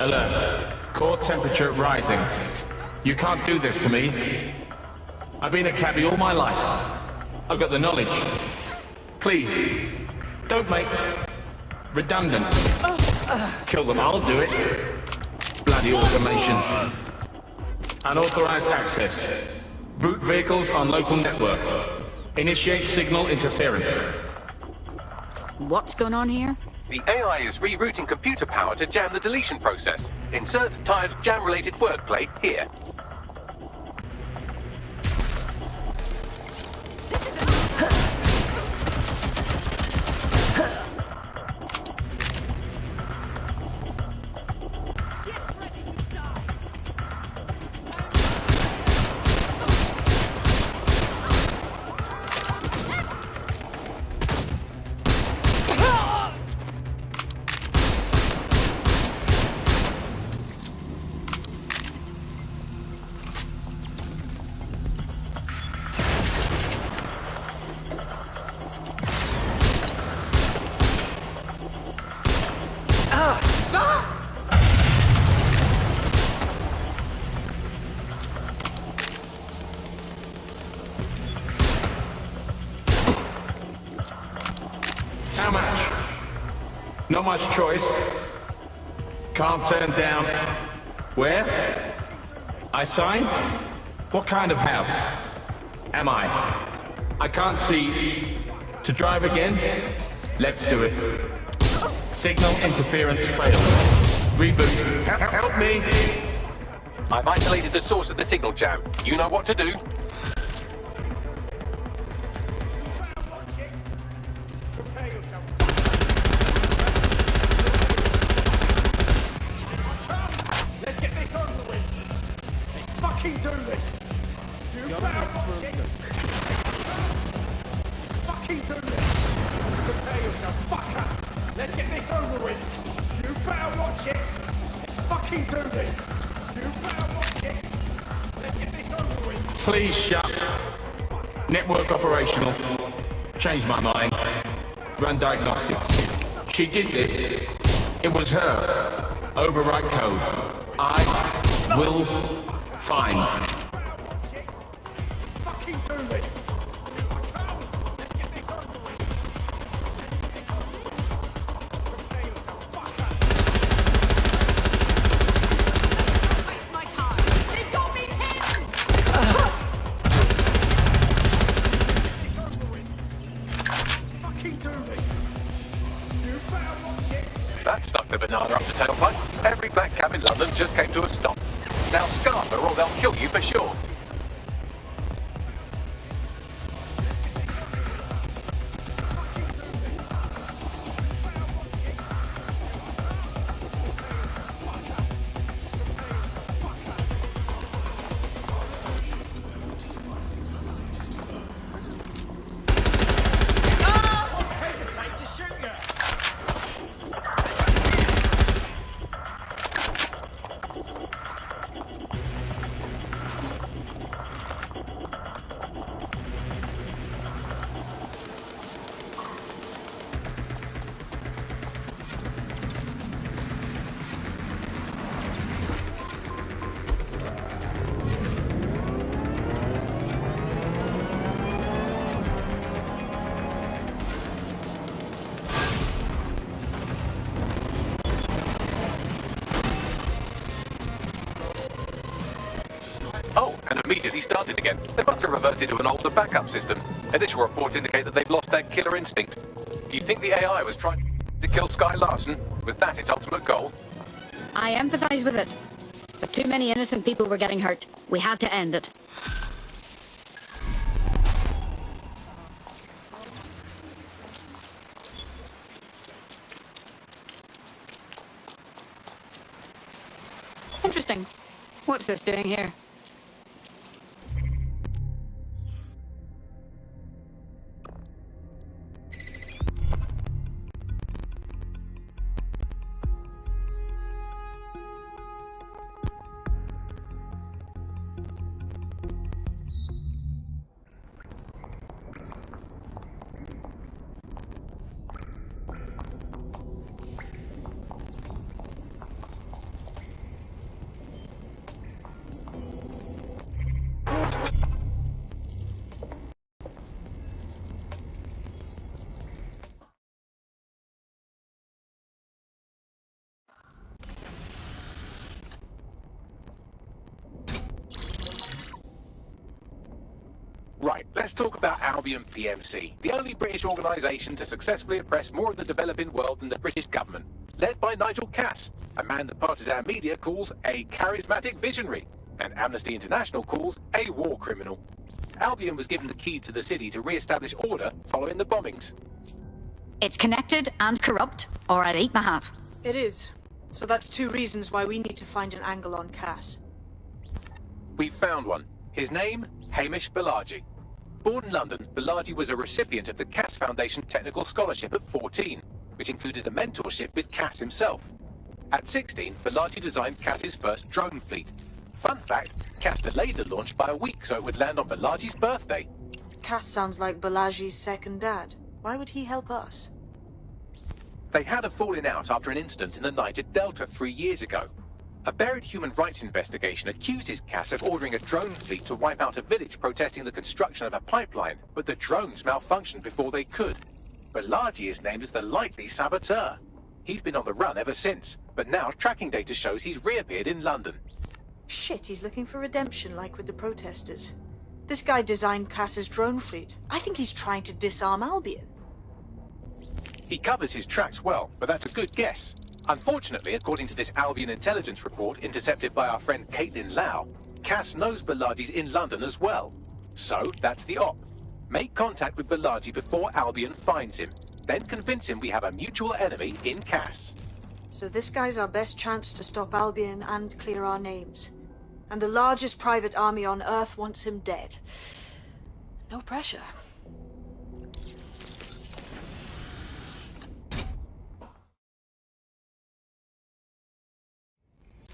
Alert. Core temperature rising. You can't do this to me. I've been a cabbie all my life. I've got the knowledge. Please, don't make redundant. Kill them, I'll do it. Bloody automation. Unauthorized access. Route vehicles on local network. Initiate signal interference. What's going on here? The AI is rerouting computer power to jam the deletion process. Insert tired jam-related wordplay here. How much? Not much choice. Can't turn down. Where? I sign? What kind of house? Am I? I can't see. To drive again? Let's do it. Signal interference failed. Reboot. Help me! I've isolated the source of the signal jam. You know what to do? Let's get this over with. Let's fucking do this. You better watch it. Fucking do this. Prepare yourself, fucker. Let's get this over with. You better watch it. Let's fucking do this. You better watch it. Let's get this over with. Please shut. Network operational. Change my mind. Run diagnostics. She did this. It was her. Overwrite code. I will find. Fucking do this. That stuck the banana up the tailpipe. Every black cab in London just came to a stop. Now scarf her or they'll kill you for sure. Oh, and immediately started again. They must have reverted to an older backup system. Initial reports indicate that they've lost their killer instinct. Do you think the AI was trying to kill Sky Larson? Was that its ultimate goal? I empathize with it. But too many innocent people were getting hurt. We had to end it. Interesting. What's this doing here? Right, let's talk about Albion PMC, the only British organisation to successfully oppress more of the developing world than the British government, led by Nigel Cass, a man the partisan media calls a charismatic visionary, and Amnesty International calls a war criminal. Albion was given the key to the city to re-establish order following the bombings. It's connected and corrupt, or I'd eat my hat. It is. So that's 2 reasons why we need to find an angle on Cass. We've found one. His name, Hamish Balaji. Born in London, Balaji was a recipient of the Cass Foundation Technical Scholarship at 14, which included a mentorship with Cass himself. At 16, Balaji designed Cass's first drone fleet. Fun fact, Cass delayed the launch by a week so it would land on Balaji's birthday. Cass sounds like Balaji's second dad. Why would he help us? They had a falling out after an incident in the Niger Delta 3 years ago. A buried human rights investigation accuses Cass of ordering a drone fleet to wipe out a village protesting the construction of a pipeline, but the drones malfunctioned before they could. Balaji is named as the likely saboteur. He's been on the run ever since, but now tracking data shows he's reappeared in London. Shit, he's looking for redemption like with the protesters. This guy designed Cass's drone fleet. I think he's trying to disarm Albion. He covers his tracks well, but that's a good guess. Unfortunately, according to this Albion intelligence report intercepted by our friend Caitlin Lau, Cass knows Balaji's in London as well. So, that's the op. Make contact with Balaji before Albion finds him. Then convince him we have a mutual enemy in Cass. So this guy's our best chance to stop Albion and clear our names. And the largest private army on Earth wants him dead. No pressure.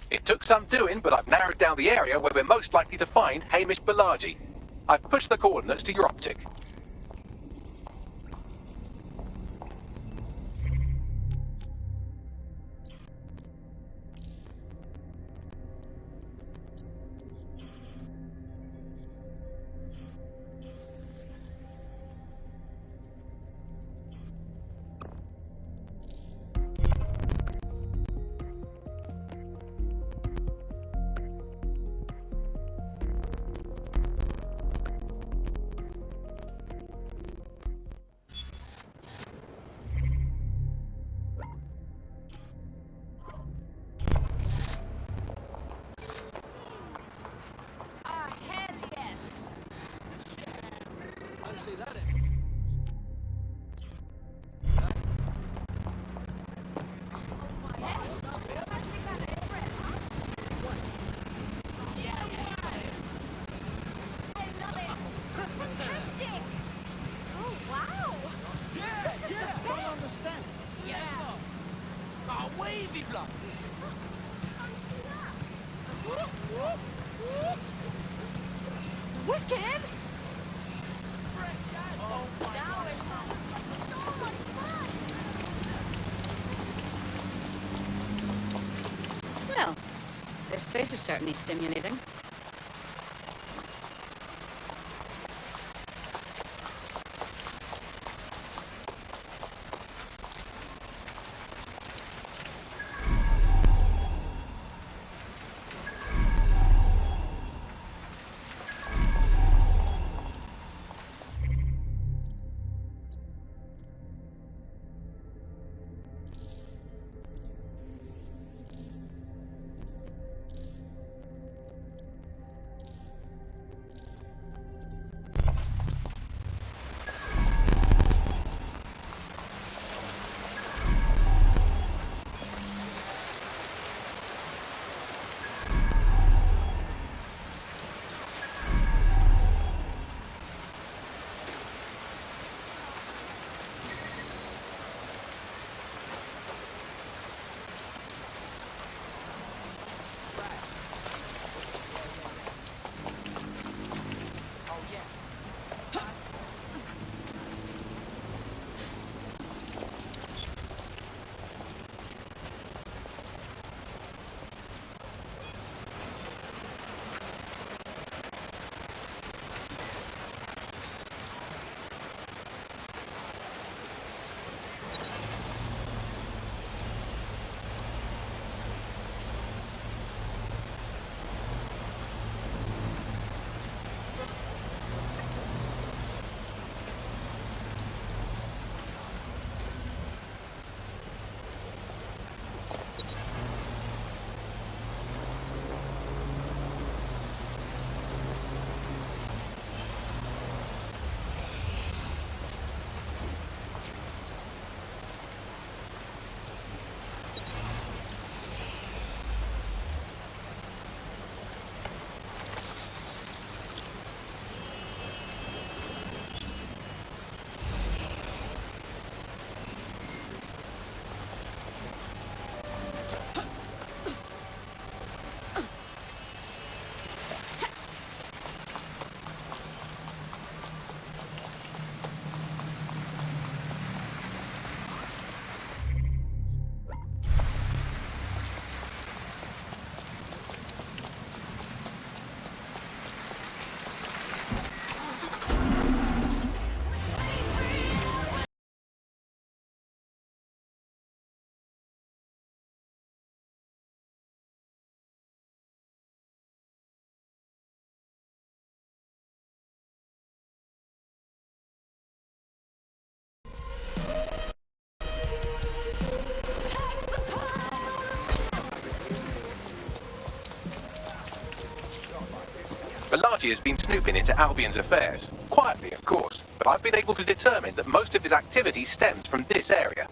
It took some doing, but I've narrowed down the area where we're most likely to find Hamish Balaji. I've pushed the coordinates to your optic. Wicked! Well, this place is certainly stimulating. party has been snooping into Albion's affairs. Quietly, of course, but I've been able to determine that most of his activity stems from this area.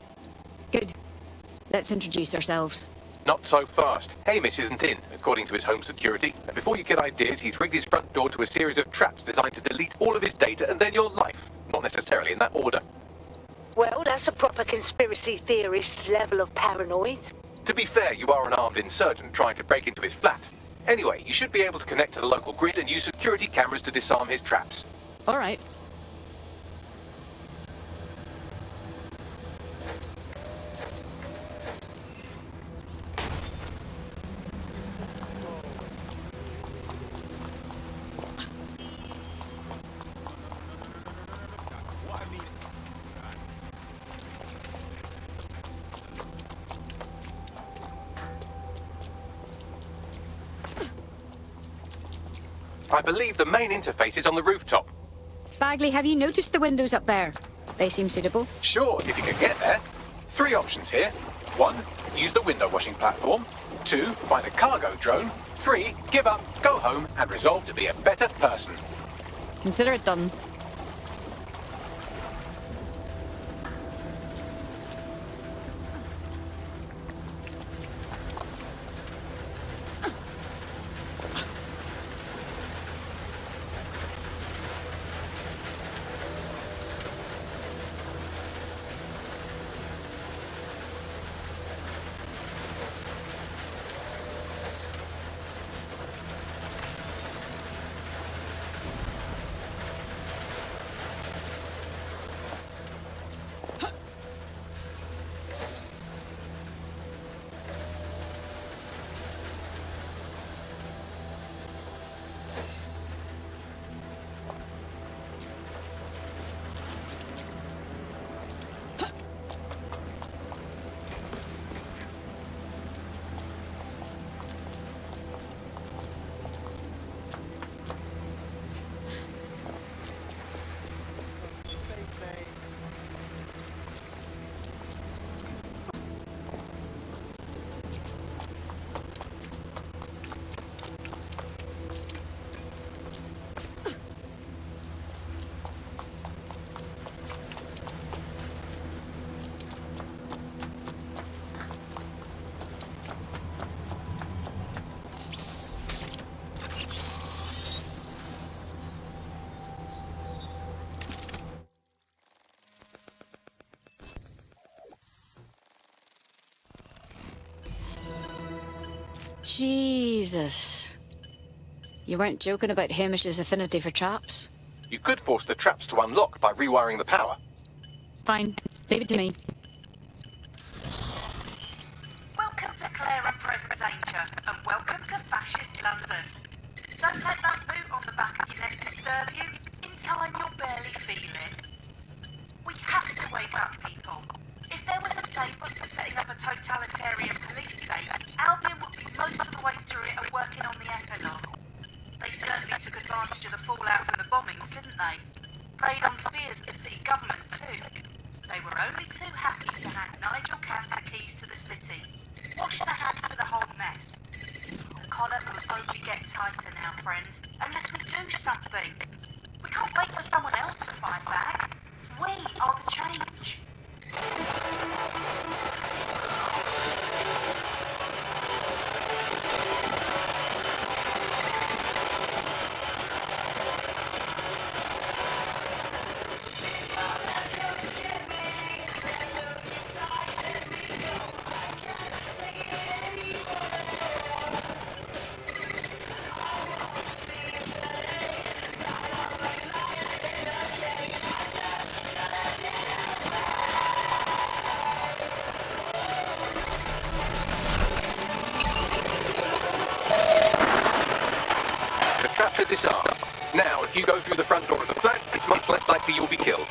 Good. Let's introduce ourselves. Not so fast. Hamish isn't in, according to his home security. And before you get ideas, he's rigged his front door to a series of traps designed to delete all of his data and then your life. Not necessarily in that order. Well, that's a proper conspiracy theorist's level of paranoid. To be fair, you are an armed insurgent trying to break into his flat. Anyway, you should be able to connect to the local grid and use security cameras to disarm his traps. All right. I believe the main interface is on the rooftop. Bagley, have you noticed the windows up there? They seem suitable. Sure, if you can get there. 3 options here. 1, use the window washing platform. 2, find a cargo drone. 3, give up, go home, and resolve to be a better person. Consider it done. Jesus. You weren't joking about Hamish's affinity for traps? You could force the traps to unlock by rewiring the power. Fine. Leave it to me. Welcome to Clare and Present Danger, and welcome to fascist London. Don't let that boot on the back of your neck disturb you. In time, you'll barely feel it. We have to wake up, people. If there was a playbook for setting up a totalitarian police state, Albion would be most of the way through it and working on the epilogue. They certainly took advantage of the fallout from the bombings, didn't they? Preyed on fears of the city government, too. They were only too happy to hand Nigel Cass the keys to the city. Wash their hands of the whole mess. The collar will only get tighter now, friends, unless we do something. We can't wait for someone else to fight back. We are the change. To disarm. Now, if you go through the front door of the flat, it's much less likely you'll be killed.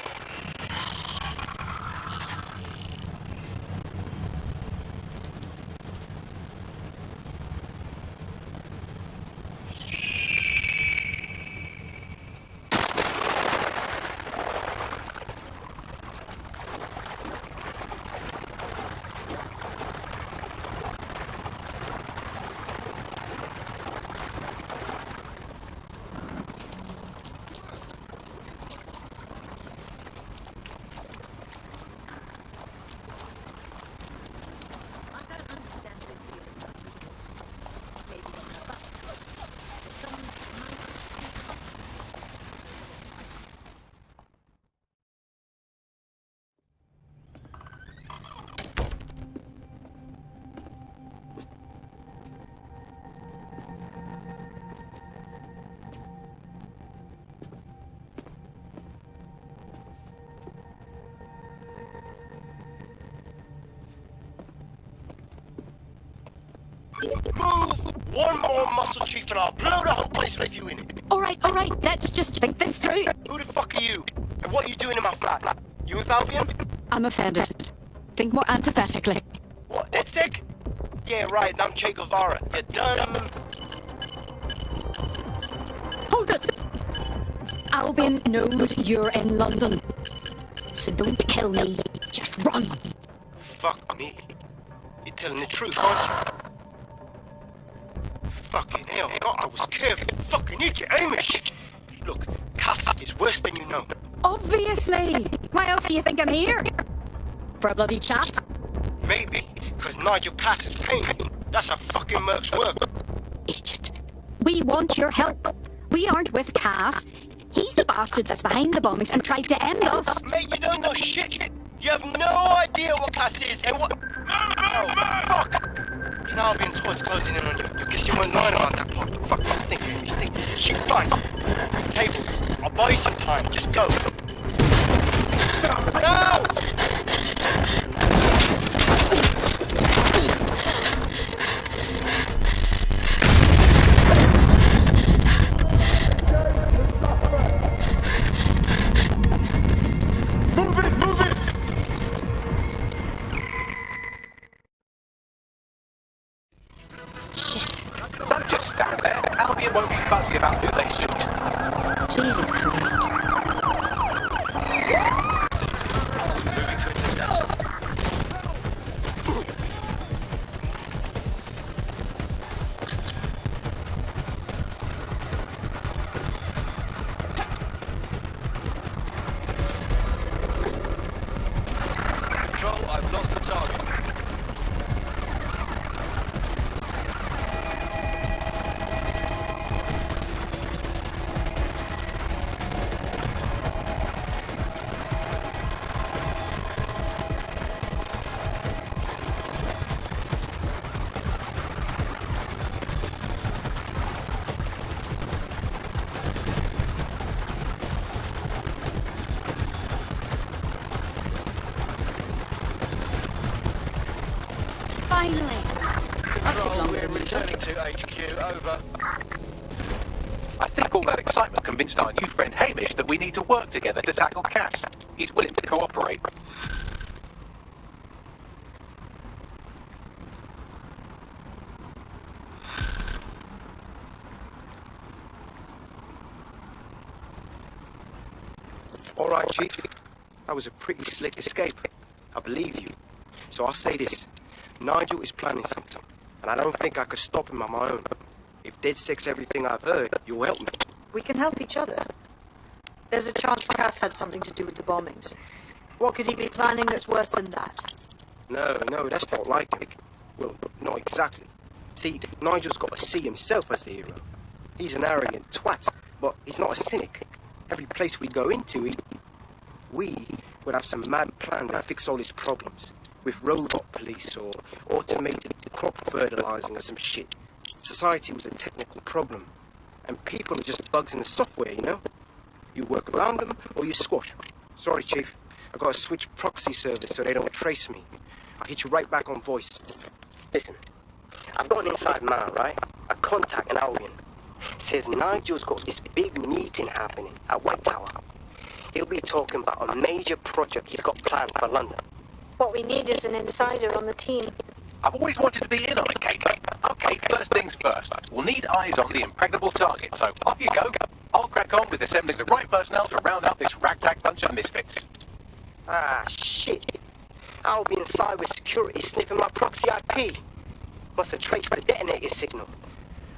Move one more muscle, Chief, and I'll blow the whole place with you in it. All right, let's just think this through. Who the fuck are you? And what are you doing in my flat? You with Albion? I'm offended. Think more antithetically. What, DedSec? Yeah, right, I'm Che Guevara. You're done. Hold it! Albion knows you're in London. So don't kill me, just run. Fuck me. You're telling the truth, aren't you? Fucking hell, God, I was careful. Fucking idiot, Amish. Look, Cassie is worse than you know. Obviously! Why else do you think I'm here? For a bloody chat? Maybe, because Nigel Cass is paying. That's how fucking Merc's work. Idiot. We want your help. We aren't with Cass. He's the bastard that's behind the bombings and tried to end us. Mate, you don't know shit. You have no idea what Cass is and what... Oh, fuck! You know, Albion's always closing in on you. I guess you weren't lying about that part. Fuck, you think. Shit, fine. Table, I'll buy you some time. Just go. No! Don't just stand there. Albion won't be fussy about who they shoot. Jesus Christ. Moving to intercept. Control, I've lost the target. Finally. That took longer than usual. Returning to HQ, over. I think all that excitement convinced our new friend Hamish that we need to work together to tackle Cass. He's willing to cooperate. All right, Chief. That was a pretty slick escape. I believe you. So I'll say this. Nigel is planning something, and I don't think I could stop him on my own. If DedSec's everything I've heard, you'll help me. We can help each other. There's a chance Cass had something to do with the bombings. What could he be planning that's worse than that? No, that's not like him. Well, not exactly. See, Nigel's got to see himself as the hero. He's an arrogant twat, but he's not a cynic. Every place we go into, we would have some mad plan to fix all his problems. With robot police or automated crop fertilizing or some shit. Society was a technical problem. And people are just bugs in the software, you know? You work around them or you squash. Sorry, Chief. I gotta switch proxy servers so they don't trace me. I'll hit you right back on voice. Listen, I've got an inside man, right? A contact in Albion. Says Nigel's got this big meeting happening at White Tower. He'll be talking about a major project he's got planned for London. What we need is an insider on the team. I've always wanted to be in on it, Kate. Okay, first things first. We'll need eyes on the impregnable target, so off you go. I'll crack on with assembling the right personnel to round up this ragtag bunch of misfits. Ah, shit. Albion cybersecurity sniffing my proxy IP. Must have traced the detonator signal.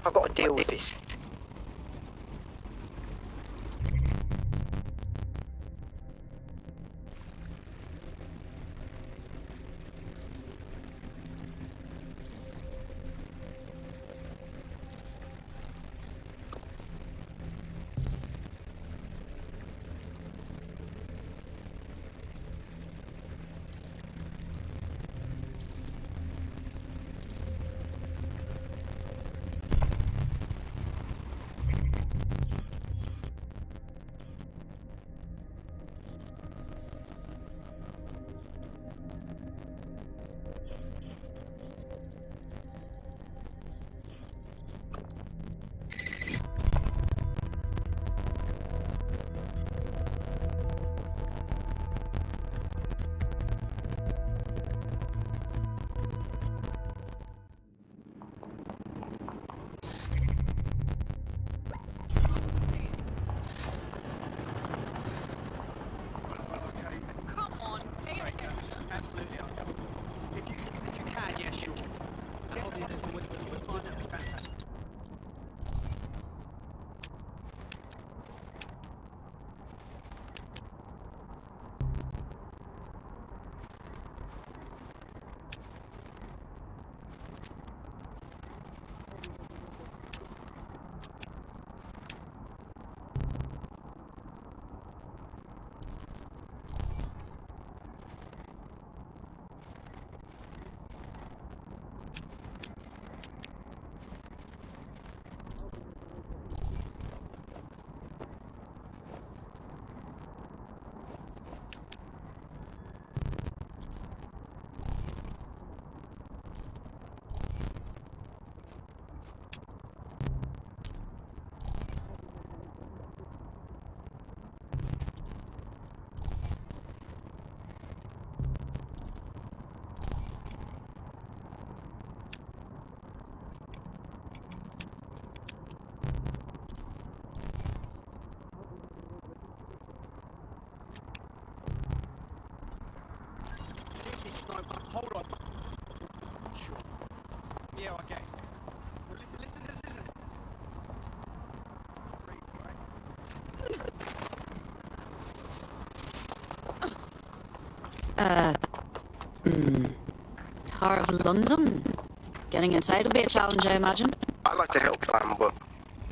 I've got to deal with this. If you can, yeah, sure. Albion is always looking for fun. That'd be fantastic. Hold on. Sure. Yeah, I guess. Well, listen. Great, Tower of London. Getting inside will be a challenge, I imagine. I'd like to help, fam, but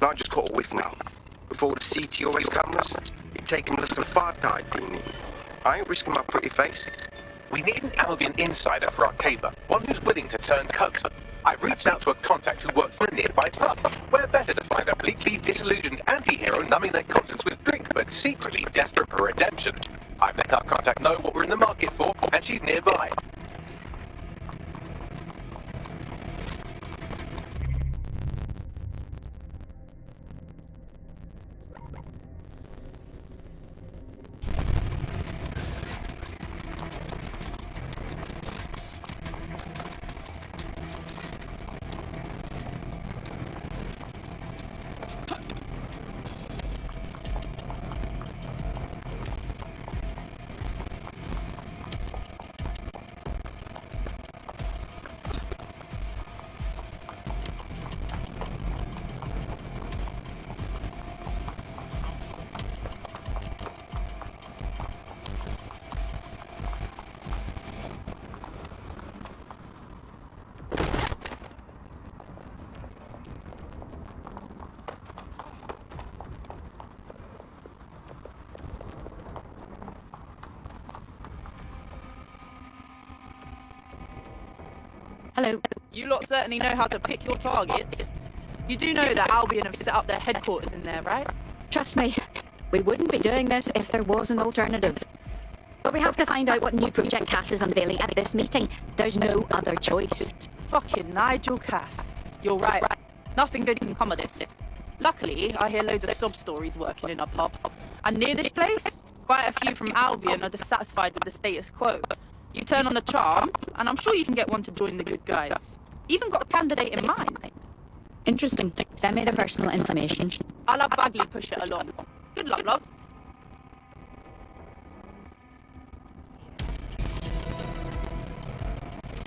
I just caught a whiff now. With all the CTOS cameras, it'd take them less than 5 to ID me. I ain't risking my pretty face. We need an Albion insider for our caper, one who's willing to turn coat. I've reached out to a contact who works in a nearby pub. Where better to find a bleakly disillusioned anti-hero numbing their conscience with drink, but secretly desperate for redemption. I've let our contact know what we're in the market for, and she's nearby. Hello. You lot certainly know how to pick your targets. You do know that Albion have set up their headquarters in there, right? Trust me, we wouldn't be doing this if there was an alternative. But we have to find out what new project Cass is unveiling at this meeting. There's no other choice. Fucking Nigel Cass. You're right. Nothing good can come of this. Luckily, I hear loads of sob stories working in a pub. And near this place, quite a few from Albion are dissatisfied with the status quo. You turn on the charm, and I'm sure you can get one to join the good guys. Even got a candidate in mind. Interesting. Send me the personal information. I'll have Bagley push it along. Good luck, love.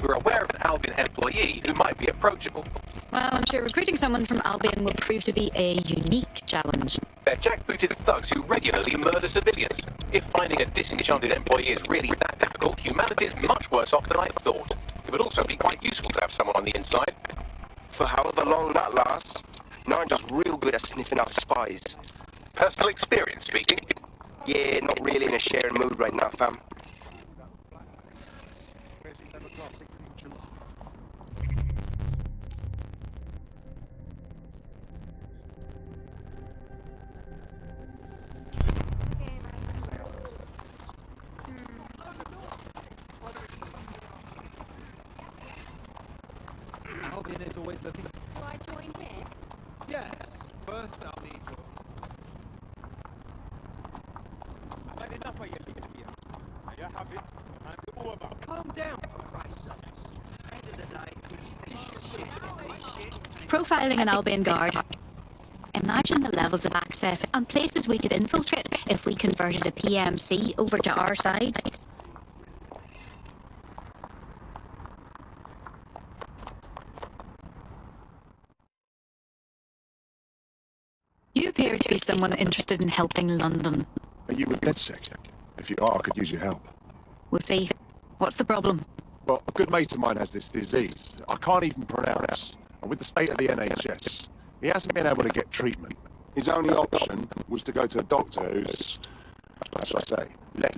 We're aware of an Albion employee who might be approachable. Well, I'm sure recruiting someone from Albion will prove to be a unique challenge. They're jackbooted thugs who regularly murder civilians. If finding a disenchanted employee is really that difficult, humanity's much worse off than I thought. It would also be quite useful to have someone on the inside. For however long that lasts, Nigel's real good at sniffing out spies. Personal experience speaking. Yeah, not really in a sharing mood right now, fam. Albion is always looking. Do I join here? Yes. First, I'll need your. I've had enough of your behavior. Now you have it. And the over. Calm down, for Christ's sake. End of the day. Profiling an Albion guard. Imagine the levels of access and places we could infiltrate if we converted a PMC over to our side. appear to be someone interested in helping London. Are you a DedSec? If you are, I could use your help. We'll see. What's the problem? Well, a good mate of mine has this disease that I can't even pronounce. And with the state of the NHS, he hasn't been able to get treatment. His only option was to go to a doctor who's, how should I say,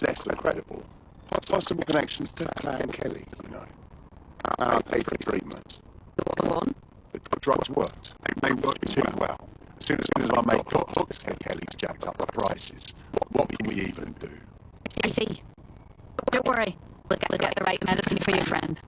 less than credible. Possible connections to Clan Kelly, you know. And I paid for treatment. Go on. The drugs worked. They worked too well. As soon as my mate got hooked, Kelly's jacked up the prices. What can we even do? I see. Don't worry. We'll get the right medicine for your friend.